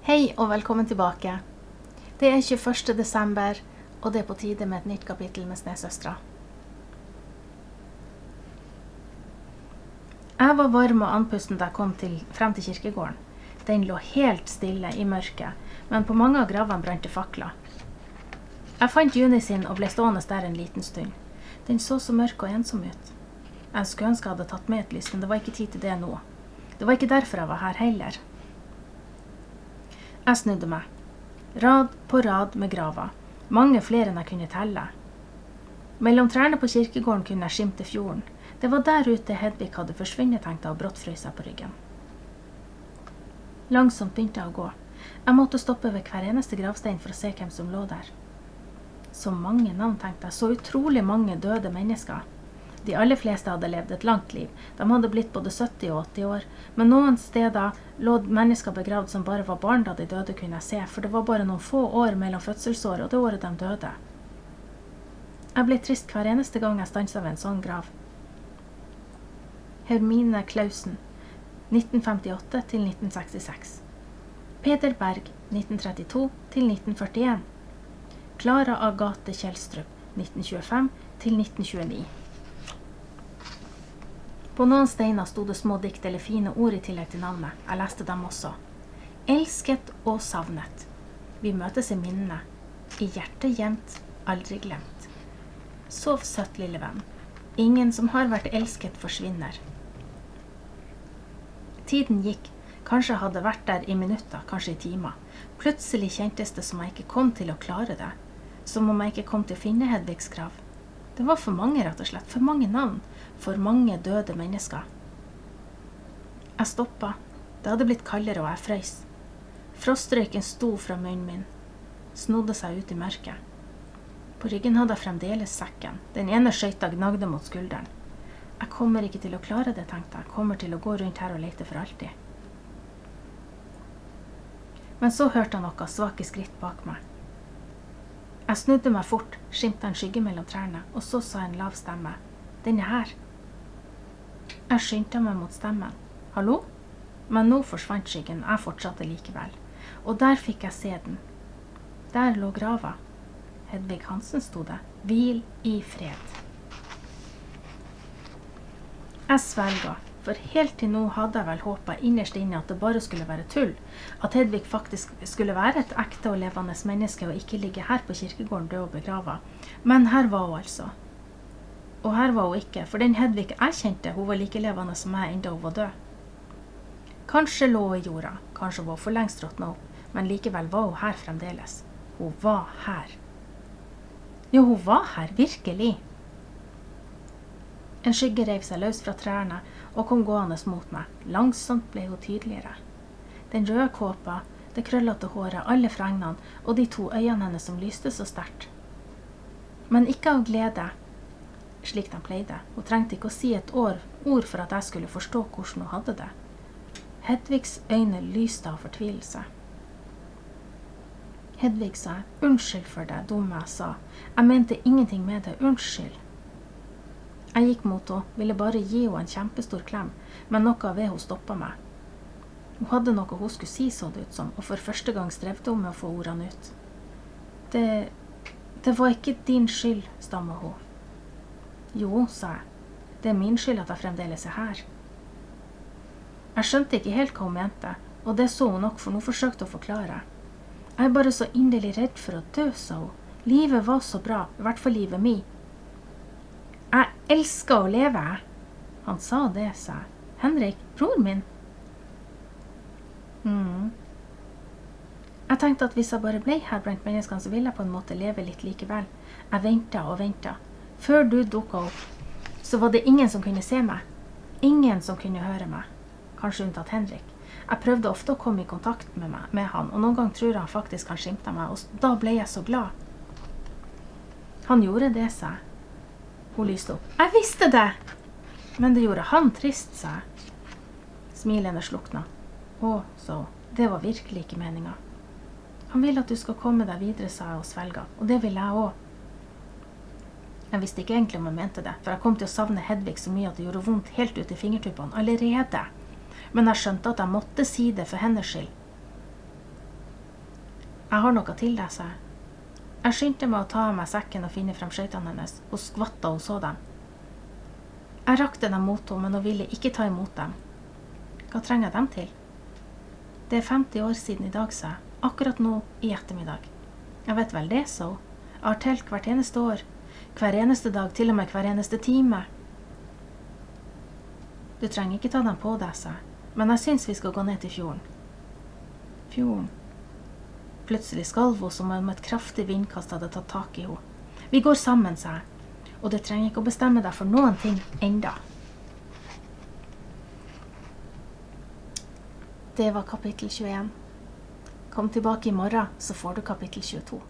Hei og velkommen tilbake. Det 21. desember, og det på tide med et nytt kapittel med Snesøstra. Jeg var varm og andpusten da jeg kom frem til kirkegården. Den lå helt stille i mørket, men på mange av gravene brente fakler. Jeg fant Juni sin og ble stående der en liten stund. Den så mørk og ensom ut. Jeg skulle ønske jeg hadde tatt med et lys, men det var ikke tid til det nå. Det var ikke derfor jeg var her heller. Jeg snudde meg. Rad på rad med graver. Mange flere enn jeg kunne telle. Mellom trærne på kirkegården kunne jeg skimte fjorden. Det var der ute Hedvig hadde forsvunnet, tenkte jeg, og brått frøs jeg på ryggen. Langsomt begynte jeg å gå. Jeg måtte stoppe ved hver eneste gravstein for å se hvem som lå der. Så mange navn, tenkte jeg. Så utrolig mange døde mennesker. De aller fleste hadde levd et langt liv. De hadde blitt både 70 og 80 år. Men noen steder lå mennesker begravd som bare var barn da de døde, kunne jeg se, for det var bare noen få år mellom fødselsåret og det året de døde. Jeg ble trist hver eneste gang jeg stanset ved en sånn grav. Hermine Klausen, 1958 til 1966. Peder Berg, 1932 til 1941. Klara Agathe Kjellstrup, 1925 til 1929. På noen steiner stod det små dikt eller fine ord i tillegg til navnet. Jeg leste dem også. Elsket og savnet. Vi møtes i minnene. I hjertet gjemt, aldri glemt. Sov søtt, lille venn. Ingen som har vært elsket forsvinner. Tiden gikk. Kanskje jeg hadde vært der i minutter, kanskje i timer. Plutselig kjentes det som jeg ikke kom til å klare det. Som om jeg ikke kom til å finne Hedvigs grav. Det var for mange, rett og slett. For mange navn. For mange døde mennesker. Jeg stoppet. Det hadde blitt kaldere og jeg frøs. Frostrøyken sto fra munnen min. Snodde seg ut i mørket. På ryggen hadde jeg fremdeles sekken. Den ene skøyta gnagde mot skulderen. Jeg kommer ikke til å klare det, tenkte jeg. Jeg kommer til å gå rundt her og lete for alltid. Men så hørte jeg noe svake skritt bak meg. Jeg snudde meg fort, skimte en skygge mellom trærne, og så sa en lav stemme. Den her. Jeg skyndte meg mot stemmen. Hallo? Men nå forsvant skyggen, jeg fortsatte likevel. Og der fikk jeg se den. Der lå grava. Hedvig Hansen sto det. Hvil i fred. Jeg svelga, for helt til nå hadde jeg vel håpet innerst inne at det bare skulle være tull. At Hedvig faktisk skulle være et ekte og levende menneske og ikke ligge her på kirkegården død og begrava. Men her var hun altså. Og her var hun ikke, for den Hedvig jeg kjente, hun var like levende som meg enda hun var død. Kanskje lå hun i jorda, kanskje var hun for lengst råtnet opp, men likevel var hun her fremdeles. Hun var her. Jo, hun var her, virkelig. En skygge rev seg løs fra trærne og kom gående mot meg. Langsomt ble hun tydeligere. Den røde kåpa, det krøllete håret, alle fregnene og de 2 øynene hennes som lyste så sterkt. Men ikke av glede, slik de pleide. Hun trengte ikke å si et ord for at jeg skulle forstå hvordan hun hadde det. Hedvigs øyne lyste av fortvilelse. Hedvig, sa jeg, unnskyld for det dumme jeg sa. Jeg mente ingenting med det, unnskyld. Jeg gikk mot henne, ville bare gi henne en kjempestor klem, men noe ved henne stoppet meg. Hun hadde noe hun skulle si, så det ut som, og for første gang strevde hun med å få ordene ut. Det var ikke din skyld, stammet hun. Jo, sa jeg, det er min skyld at jeg fremdeles er her. Jeg skjønte ikke helt hva hun mente, og det så hun nok, for nå forsøkte hun å forklare. Jeg er bare så inderlig redd for å dø, sa hun. Livet var så bra, i hvert fall livet mi. Jeg elsker å leve. Han sa det, sa jeg. Henrik, bror min. Jeg tenkte at hvis jeg bare ble her blant menneskene, så ville jeg på en måte leve litt likevel. Jeg ventet og ventet. Før du dukket opp, så var det ingen som kunne se meg. Ingen som kunne høre meg. Kanskje unntatt Henrik. Jeg prøvde ofte å komme i kontakt med han, og noen gang tror jeg han faktisk han skimtet meg, og da ble jeg så glad. Han gjorde det, sa jeg. Hun lyste opp. Jeg visste det! Men det gjorde han trist, sa jeg. Smilene slukna. Å, så, det var virkelig ikke meningen. Han vil at du skal komme deg videre, sa jeg og svelga, og det vil jeg også. Jeg visste ikke egentlig om jeg mente det, for jeg kom til å savne Hedvig så mye at det gjorde vondt helt ut i fingertuppene allerede. Men jeg skjønte at jeg måtte si det for hennes skyld. Jeg har noe til deg, sa jeg. Jeg skyndte meg å ta av meg sekken og finne frem skøytene hennes. Hun skvatt da hun så dem. Jeg rakte dem mot henne, men hun ville ikke ta imot dem. Hva trenger jeg dem til? Det er 50 år siden i dag, sa jeg. Akkurat nå i ettermiddag. Jeg vet vel det, sa hun. Jeg har telt hvert eneste år. Hver eneste dag, til og med hver eneste time. Du trenger ikke ta dem på deg, sa jeg. Men jeg synes vi skal gå ned til fjorden. Fjorden. Plutselig skalv hun som om et kraftig vindkast hadde tatt tak i henne. Vi går sammen, sa jeg. Og du trenger ikke å bestemme deg for noen ting enda. Det var kapittel 21. Kom tilbake i morgen, så får du kapittel 22.